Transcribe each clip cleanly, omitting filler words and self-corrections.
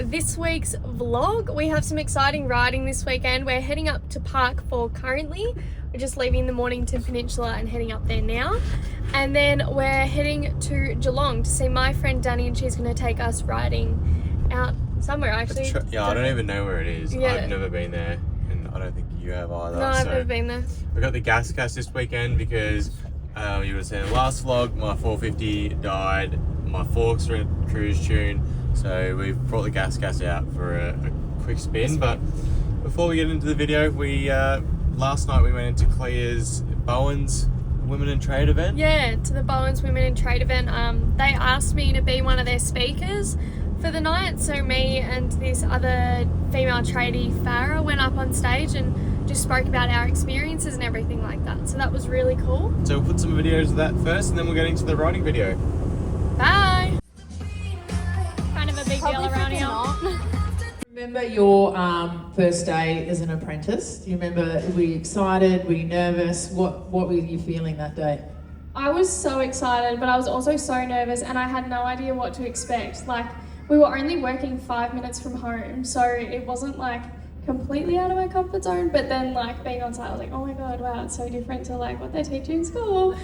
this week's vlog, we have some exciting riding this weekend. We're heading up to Park 4 currently. We're just leaving the Mornington Peninsula and heading up there now. And then we're heading to Geelong to see my friend Dani, and she's going to take us riding out somewhere actually. Yeah, I don't even know where it is. Yeah. I've never been there, and I don't think you have either. No, I've never been there. We got the gas this weekend because you were saying last vlog, my 450 died, my forks are in cruise tune, so we've brought the gas out for a quick spin. But before we get into the video, we last night we went into Clear's Bowen's Women in Trade event. Yeah, to the Bowen's Women in Trade event. They asked me to be one of their speakers for the night, so me and this other female tradie, Farah, went up on stage and just spoke about our experiences and everything like that. So that was really cool. So we'll put some videos of that first, and then we'll get into the riding video. Bye! Kind of a big deal around here. Remember your first day as an apprentice? Do you remember, were you excited, were you nervous? What were you feeling that day? I was so excited, but I was also so nervous, and I had no idea what to expect. Like, we were only working 5 minutes from home, so it wasn't like completely out of my comfort zone, but then like being on site, I was like, oh my god, wow, it's so different to like what they teach in school.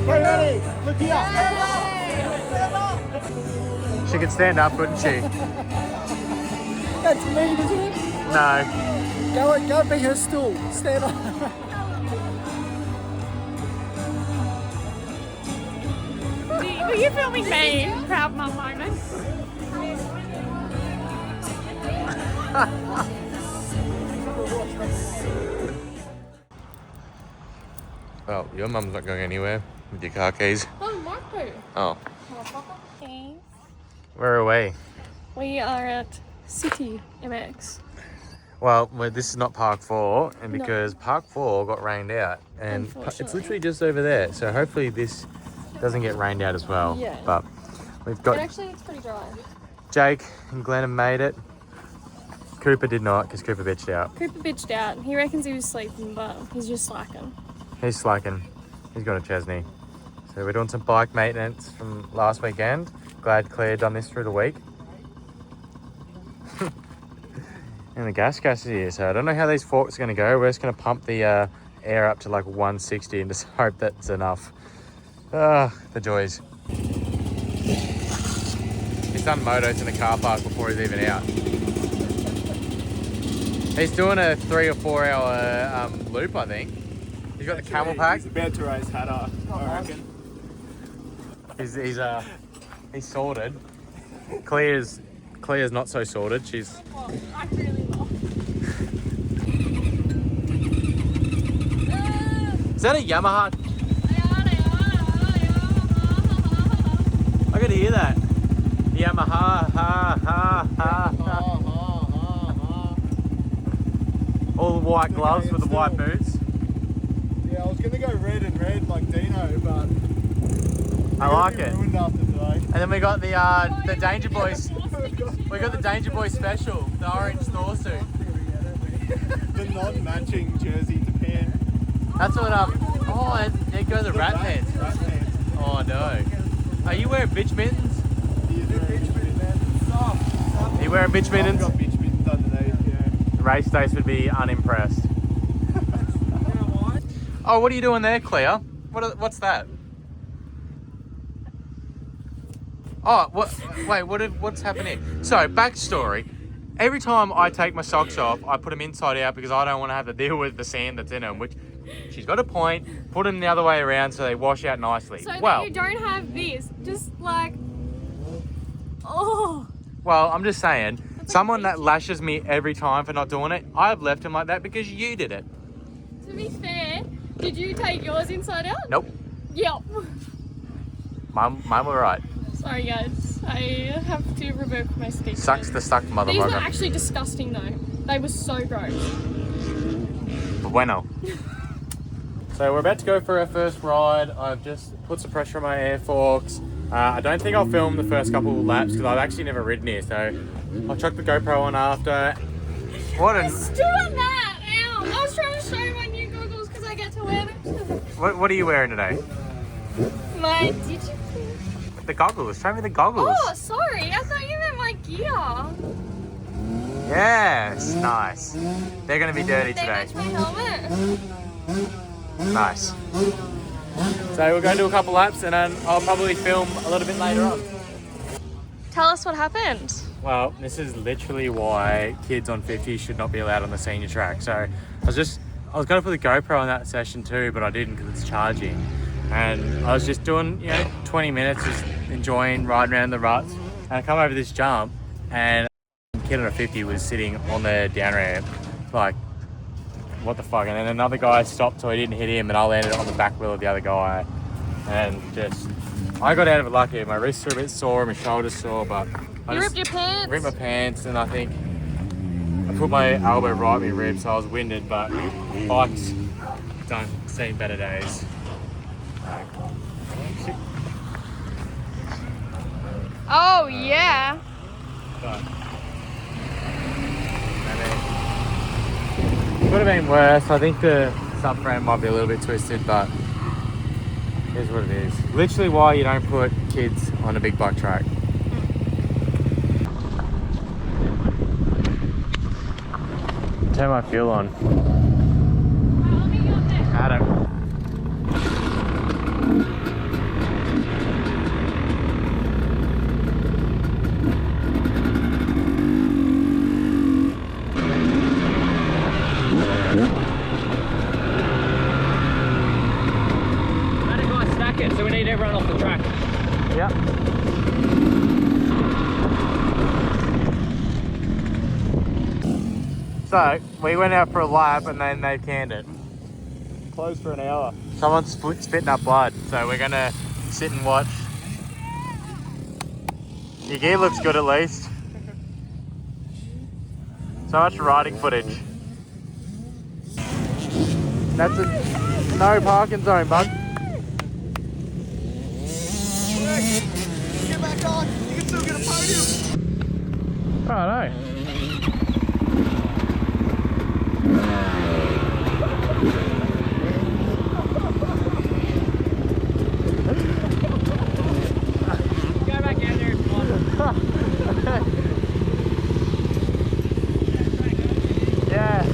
Ready? Look here. She could stand up, couldn't she? That's mean, isn't it? No. Go be her stool. Stand up. Were you filming me? Proud mum moment. Well, your mum's not going anywhere with your car keys. Oh, Marco. Oh. Okay. Where are we? We are at CityMx. Well, this is not Park 4, and because Park 4 got rained out, and it's literally just over there, so hopefully this doesn't get rained out as well. Yeah. But we've got... It actually looks pretty dry. Jake and Glenn made it. Cooper did not, because Cooper bitched out. Cooper bitched out. He reckons he was sleeping, but he's just slacking. He's slacking. He's got a Chesney. So we're doing some bike maintenance from last weekend. Glad Claire done this through the week. And the gas is here, so I don't know how these forks are going to go. We're just going to pump the air up to like 160 and just hope that's enough. The joys. He's done motos in the car park before he's even out. He's doing a 3 or 4 hour loop, I think. He's got the camel pack. He's about to race Hatter, I reckon. He's sorted. Claire's not so sorted. She's... I really love. Is that a Yamaha? I could hear that. Yamaha, ha, ha, ha, ha. All the white gloves with the white boots. Yeah, I was going to go red like Dino, but... I like it. Ruined after today. And then we got the Danger Boys. We got the Danger Boys special, the orange Thor suit. The non-matching jersey to pant. That's what oh, and there go the rat pants. Rat pants. Oh no. Are you wearing bitch mittens? Yeah, they're bitch mittens, man. Soft. Are you wearing bitch mittens? I've got bitch mittens underneath, yeah. The race days would be unimpressed. Oh, what are you doing there, Claire? What's that? Oh, what's happening? So, backstory. Every time I take my socks off, I put them inside out because I don't want to have to deal with the sand that's in them, which she's got a point. Put them the other way around so they wash out nicely. So that you don't have this, just like, oh. Well, I'm just saying, someone that lashes me every time for not doing it, I've left him like that because you did it. To be fair, did you take yours inside out? Nope. Yep. Mine were right. Sorry guys, I have to revoke my statement. Sucks the stuck motherfucker. These were actually disgusting though. They were so gross. Bueno. So we're about to go for our first ride. I've just put some pressure on my air forks. I don't think I'll film the first couple of laps because I've actually never ridden here, so I'll chuck the GoPro on after. What I stood on that! Ow! I was trying to show my new goggles because I get to man. What are you wearing today? My digital. The goggles. Show me the goggles. Oh, sorry. I thought you meant my gear. Yes, nice. They're going to be dirty They today. match my helmet. Nice. So we're going to do a couple laps and then I'll probably film a little bit later on. Tell us what happened. Well, this is literally why kids on 50 should not be allowed on the senior track. So I was going to put the GoPro on that session too, but I didn't because it's charging. And I was just doing, 20 minutes, just enjoying riding around the ruts. And I come over this jump and a kid on a 50 was sitting on the down ramp, like, what the fuck? And then another guy stopped so he didn't hit him and I landed on the back wheel of the other guy. And I got out of it lucky. My wrists are a bit sore, my shoulders sore, but You ripped your pants? ripped my pants and I think I put my elbow right in my rib, so I was winded, but bikes don't seen better days. Oh, yeah. But, it could have been worse. I think the subframe might be a little bit twisted, but it is what it is. Literally why you don't put kids on a big bike track. Turn my fuel on. Adam. So we need everyone off the track. Yep. So, we went out for a lap and then they canned it. Closed for an hour. Someone's spitting up blood, so we're gonna sit and watch. Your gear looks good at least. So much riding footage. That's a no parking zone, bud. Get back on. You can still get a podium. Right, Go back out there if you want. yeah.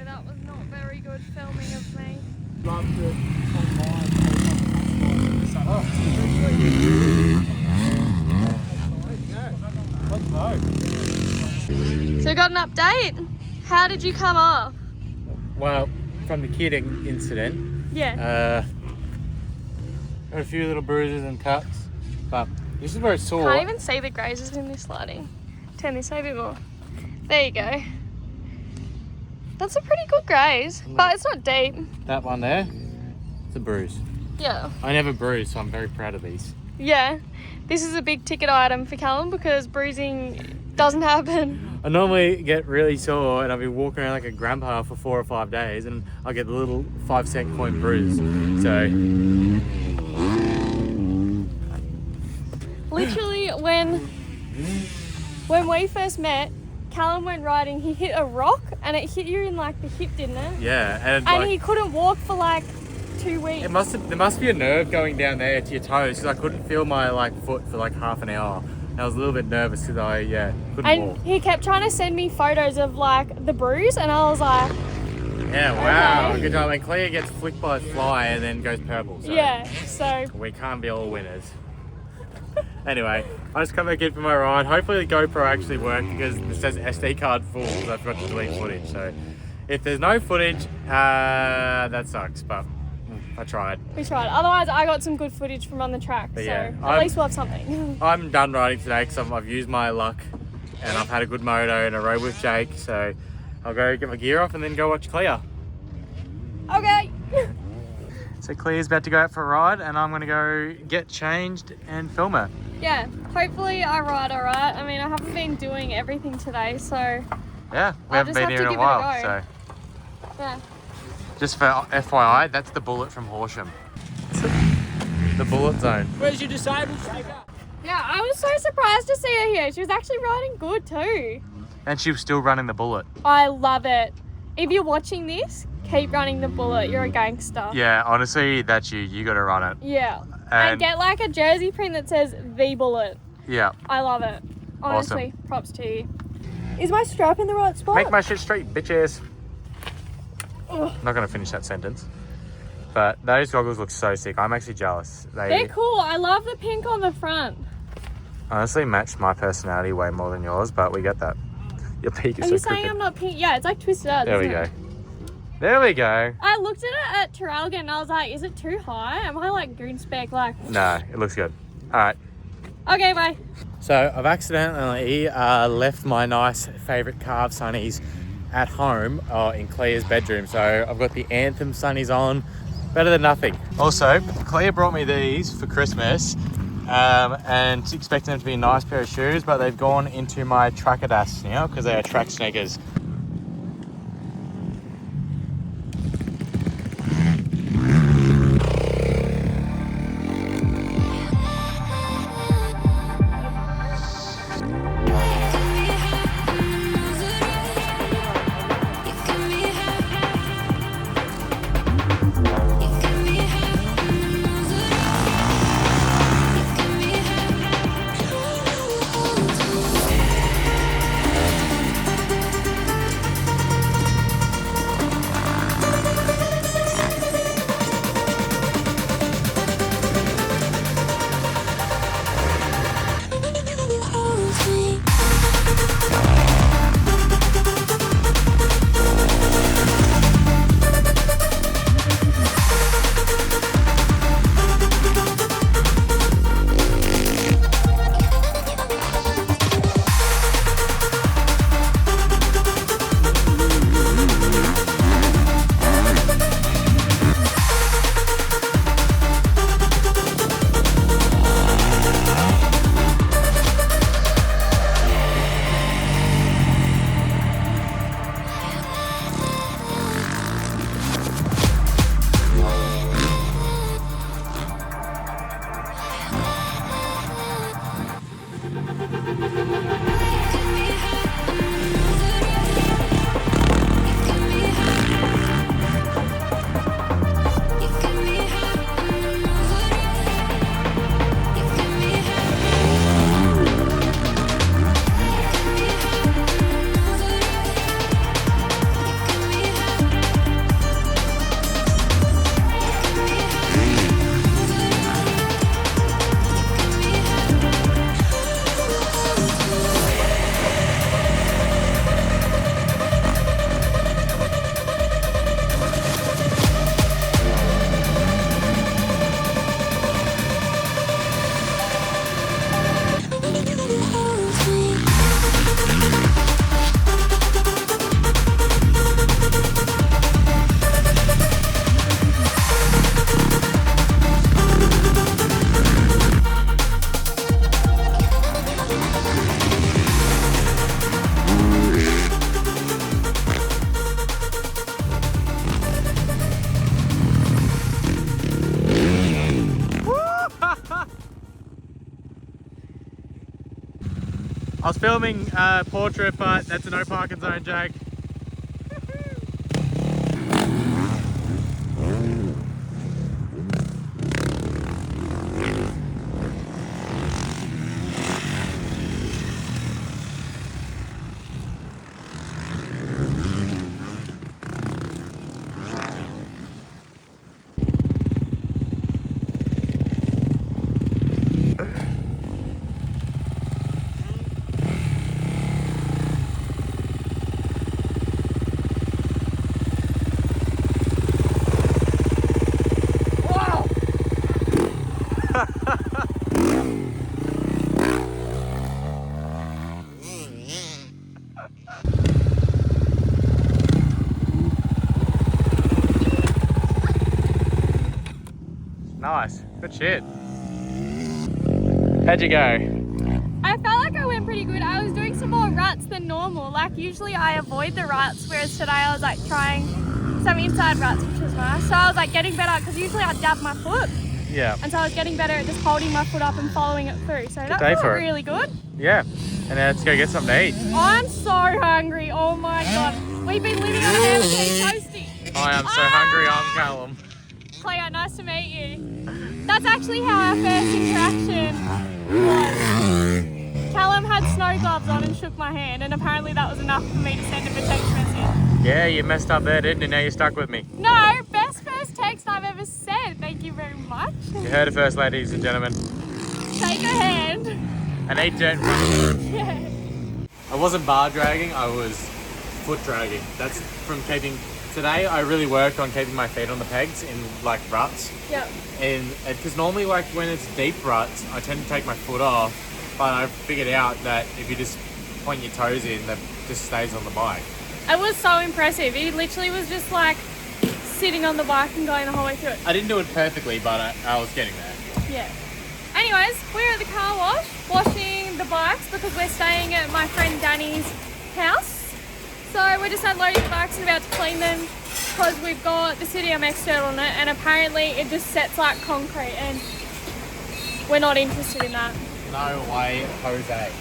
that was not very good filming of me. Loved it online. Let's go. So we got an update. How did you come off? Well, from the kidding incident, Yeah. got a few little bruises and cuts, but this is where it's sore. Can't even see the grazes in this lighting. Turn this a bit more. There you go. That's a pretty good graze, but it's not deep. That one there, it's a bruise. Yeah. I never bruise, so I'm very proud of these. Yeah. This is a big ticket item for Kallam because bruising doesn't happen. I normally get really sore and I've been walking around like a grandpa for 4 or 5 days and I get a little 5-cent coin bruise. So Literally, when we first met, Kallam went riding, he hit a rock and it hit you in like the hip, didn't it? yeah, and And like, he couldn't walk for like 2 weeks. there must be a nerve going down there to your toes because I couldn't feel my like foot for like half an hour. And I was a little bit nervous because I couldn't And walk. he kept trying to send me photos of like the bruise and I was like, Yeah, wow, Okay. good job. And Clea gets flicked by a fly and then goes purple. So yeah, so we can't be all winners. Anyway, I just come back in for my ride. Hopefully the GoPro actually worked because it says SD card full because I forgot to delete footage. So if there's no footage, that sucks, but I tried. we tried. Otherwise, I got some good footage from on the track, But so yeah, at least we'll have something. I'm done riding today because I've used my luck and I've had a good moto and I rode with Jake. So I'll go get my gear off and then go watch Clea. Okay. So Clea's about to go out for a ride and I'm going to go get changed and film her. Yeah, hopefully I ride alright. I mean, I haven't been doing everything today, so Yeah, we I'll haven't just been have here to in a give it a while. go. So yeah. just for FYI, that's the bullet from Horsham. The bullet zone. Where's your disabled shaker? Yeah, I was so surprised to see her here. She was actually riding good too. And she was still running the bullet. I love it. If you're watching this, keep running the bullet. You're a gangster. Yeah, honestly, that's you. You got to run it. Yeah. And And get like a jersey print that says The Bullet. yeah, I love it. Honestly, Awesome. props to you. Is my strap in the right spot? make my shit straight, bitches. Ugh. Not gonna finish that sentence. But those goggles look so sick. I'm actually jealous. They're They cool. I love the pink on the front. honestly match my personality way more than yours, but we get that. Your peak is Are so you saying crooked. I'm not pink? Yeah, it's like twisted out. There we isn't go. it? There we go. I looked at it at Terralgan and I was like, is it too high? Am I like goon spec? Like, No, it looks good. All right. okay, bye. So I've accidentally left my nice favourite carve sunnies at home in Clea's bedroom. So I've got the Anthem sunnies on, better than nothing. Also, Clea brought me these for Christmas and expecting them to be a nice pair of shoes, but they've gone into my Trackadas now because they are track sneakers. I was filming portrait, but that's a no parking zone, Jag. Nice, good shit. How'd you go? I felt like I went pretty good. I was doing some more ruts than normal. Like usually I avoid the ruts, whereas today I was like trying some inside ruts, which was nice. So I was like getting better because usually I dab my foot. Yeah. And so I was getting better at just holding my foot up and following it through. So that day felt for it. really good. Yeah. And now let's go get something to eat. I'm so hungry. Oh my God. We've been living on a ham toasty. I am so hungry, I'm Kallam. Cleo, nice to meet you. That's actually how our first interaction was. Kallam had snow gloves on and shook my hand, and apparently that was enough for me to send him a text message. Yeah, you messed up there, didn't you? Now you're stuck with me. No, best first text I've ever sent. Thank you very much. You heard it first, ladies and gentlemen. Shake a hand. And eat dirt in front of me. Yeah. I wasn't bar dragging, I was foot dragging. That's from keeping... Today I really worked on keeping my feet on the pegs in like ruts. Yep. And because normally like when it's deep ruts, I tend to take my foot off, but I figured out that if you just point your toes in, that just stays on the bike. It was so impressive. He literally was just like sitting on the bike and going the whole way through it. I didn't do it perfectly, but I was getting there. Yeah. Anyways, we're at the car wash, washing the bikes because we're staying at my friend Dani's house. So we're just unloading the bikes and about to clean them because we've got the CityMx dirt on it and apparently it just sets like concrete and we're not interested in that. No way, Jose.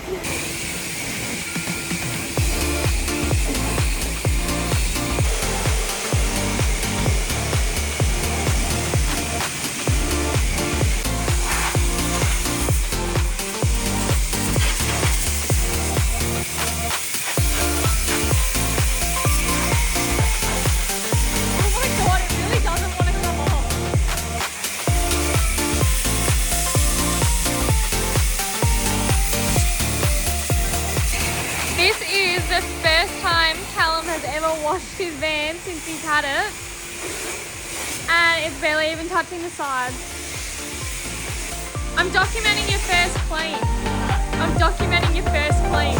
Washed his van since he's had it and it's barely even touching the sides. I'm documenting your first clean. I'm documenting your first clean.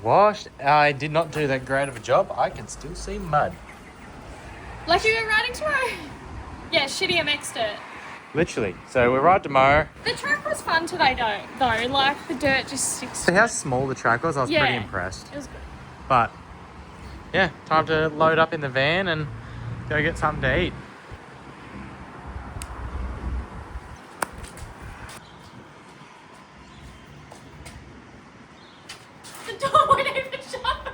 Washed. I did not do that great of a job. I can still see mud. Like you were riding tomorrow? Yeah, CityMx dirt. Literally. So we ride tomorrow. The track was fun today though. Like the dirt just sticks. See how small the track was? I was pretty impressed. It was good. But yeah, time to load up in the van and go get something to eat. The door won't even shut.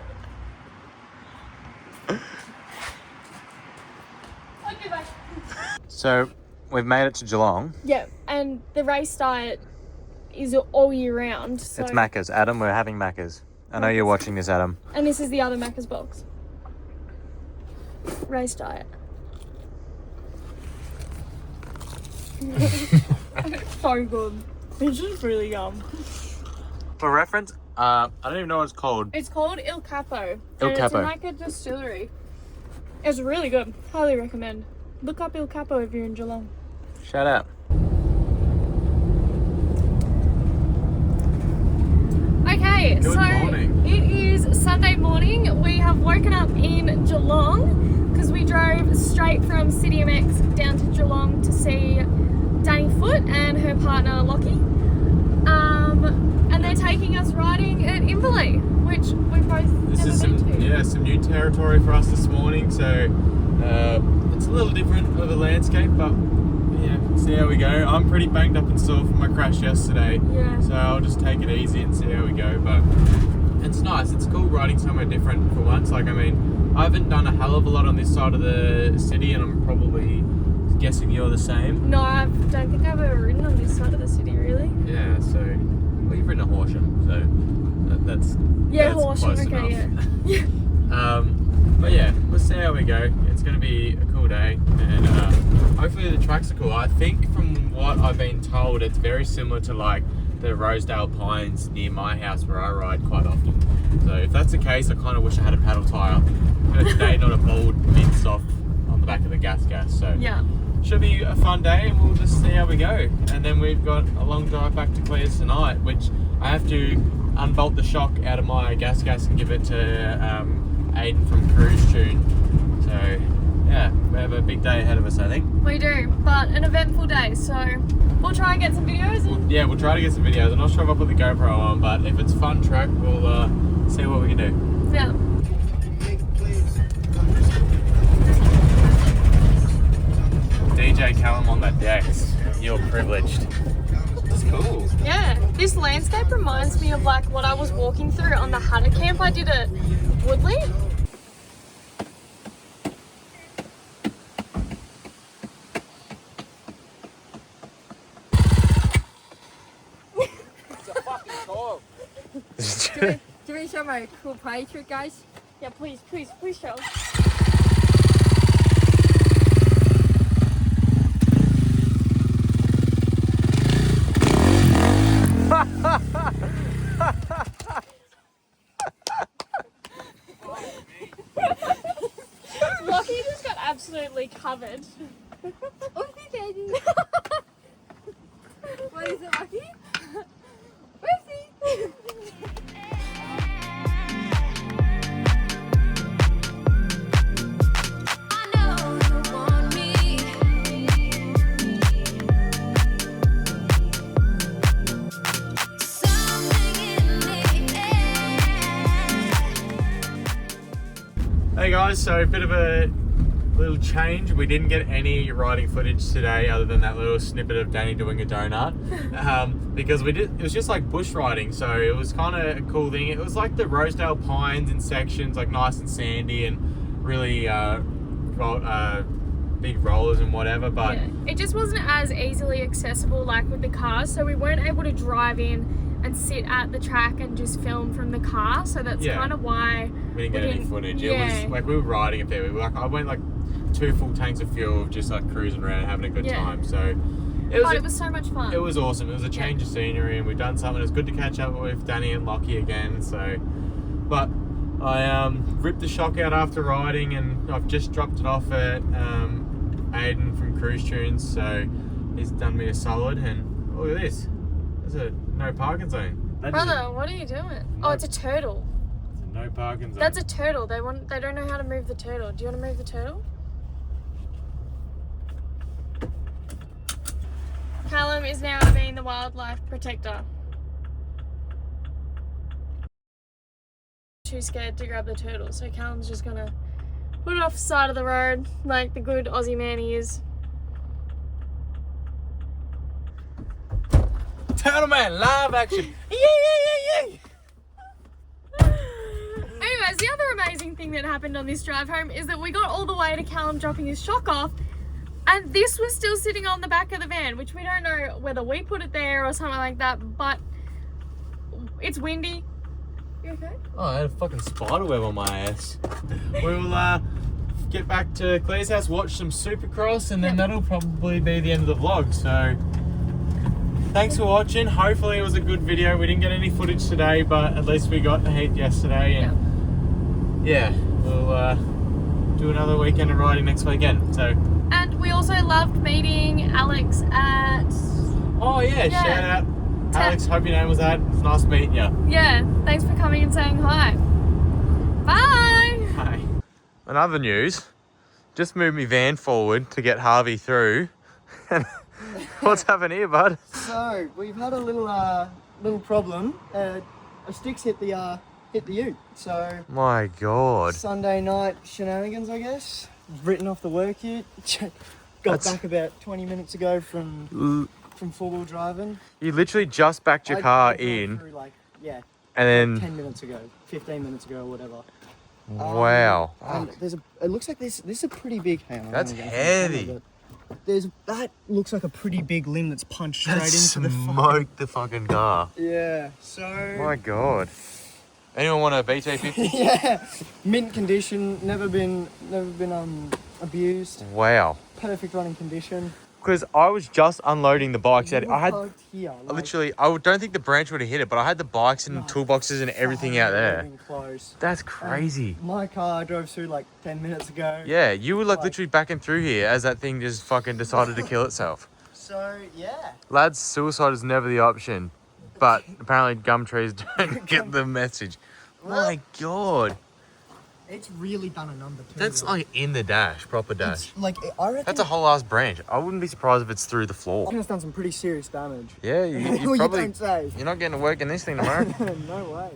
Okay, bye. So we've made it to Geelong. Yeah, and the race diet is all year round. So. It's Macca's. Adam, we're having Macca's. I know you're watching this, Adam. And this is the other Macca's box. Race diet. So good. It's just really yum. For reference, I don't even know what it's called. It's called Il Capo. Il and Capo. It's in like a distillery. It's really good. Highly recommend. Look up Il Capo if you're in Geelong. Shout out. Okay, Good morning. It is Sunday morning. We have woken up in Geelong because we drove straight from CityMx down to Geelong to see Danny Foot. Charlotte and her partner Lachie. And they're taking us riding at Inval, which we've both This never is been to. some new territory for us this morning, so it's a little different of a landscape, but yeah, see how we go. I'm pretty banged up and sore from my crash yesterday, Yeah. so I'll just take it easy and see how we go. But it's nice, it's cool riding somewhere different for once. Like, I mean, I haven't done a hell of a lot on this side of the city, and I'm probably guessing you're the same. No, I don't think I've ever ridden on this side of the city, really. Yeah, so well, you've ridden a Horsham, so that's Yeah, that's Horsham, close okay, enough. yeah. But yeah, we'll see how we go. It's going to be a cool day, and hopefully the tracks are cool. I think from what I've been told, it's very similar to like the Rosedale Pines near my house where I ride quite often. So if that's the case, I kind of wish I had a paddle tyre today, not a bald mid-soft on the back of the gas. So Yeah. should be a fun day, and we'll just see how we go. And then we've got a long drive back to Clears tonight, which I have to unbolt the shock out of my gas and give it to Aiden from Cruise Tune. So yeah, we have a big day ahead of us, I think. We do, but an eventful day, so we'll try and get some videos and Yeah, we'll try to get some videos. I'm not sure if I'll put the GoPro on, but if it's a fun track, we'll see what we can do. yeah. DJ Kallam on that deck. You're privileged. It's cool. Yeah, this landscape reminds me of like what I was walking through on the Hatter camp I did at Woodley. Do you want to show my cool party trick, guys? Yeah, please show. Lachie just got absolutely covered. Oopsie daisy. What is it, Lucky? Oopsie. Hey guys, so a bit of a little change. We didn't get any riding footage today other than that little snippet of Danny doing a donut because it was just like bush riding, so it was kind of a cool thing. It was like the Rosedale Pines in sections, like nice and sandy and really big rollers and whatever, but Yeah, it just wasn't as easily accessible like with the cars, so we weren't able to drive in and sit at the track and just film from the car, so that's Yeah. kind of why we didn't get any footage. It Yeah. was like we were riding a fair bit. Like I went like 2 full tanks of fuel, just like cruising around and having a good Yeah. time. So but it was so much fun. It was awesome. It was a change of scenery, and we've done something. It's good to catch up with Dani and Lachie again. So, but I ripped the shock out after riding, and I've just dropped it off at Aiden from Cruise Tunes. So he's done me a solid. And look at this. There's a no parking zone. That is Brother, what are you doing? Oh, it's a turtle. a no parking zone. That's a turtle. They don't know how to move the turtle. Do you want to move the turtle? Kallam is now being the wildlife protector. Too scared to grab the turtle, so Kallam's just gonna put it off the side of the road like the good Aussie man he is. Turtle Man live action. Anyways, the other amazing thing that happened on this drive home is that we got all the way to Kallam dropping his shock off, and this was still sitting on the back of the van, which we don't know whether we put it there or something like that, but it's windy. You okay? Oh, I had a fucking spider web on my ass. We'll get back to Claire's house, watch some Supercross, and then that'll probably be the end of the vlog. So thanks for watching. Hopefully it was a good video. We didn't get any footage today, but at least we got the heat yesterday, and yeah, we'll do another weekend of riding next weekend. So, And we also loved meeting Alex at... oh yeah, shout out Alex, hope your name was that. It's nice meeting you. Yeah, thanks for coming and saying hi. Bye! Hi. In other news, just moved my van forward to get Harvey through. What's happened here, bud? So we've had a little problem. A stick's hit the ute. So My God. Sunday night shenanigans, I guess. Written off the work ute. Got back about 20 minutes ago from four-wheel driving. You literally just backed your car I drove in, through, like, yeah, and then 10 minutes ago, 15 minutes ago, or whatever. wow. And it looks like this is a pretty big. Hang on, That's I'm gonna get heavy. it. That looks like a pretty big limb that's punched straight That into the smoked the fucking car. Yeah. So. My God. Anyone want a BT50? Yeah. Mint condition. Never been abused. Wow. Perfect running condition. Because I was just unloading the bikes. I had Parked here, like, literally, I don't think the branch would have hit it, but I had the bikes and toolboxes and everything out there. everything close. That's crazy. My car I drove through like 10 minutes ago. Yeah, you were like literally backing through here as that thing just fucking decided to kill itself. So yeah. Lads, suicide is never the option, but apparently gum trees don't get the message. My God. It's really done a number too. That's like in the dash, proper dash. It's like I reckon. That's a whole ass branch. I wouldn't be surprised if it's through the I floor. think it's done some pretty serious damage. Yeah, you You probably, don't say. you're not getting to work in this thing tomorrow. No way.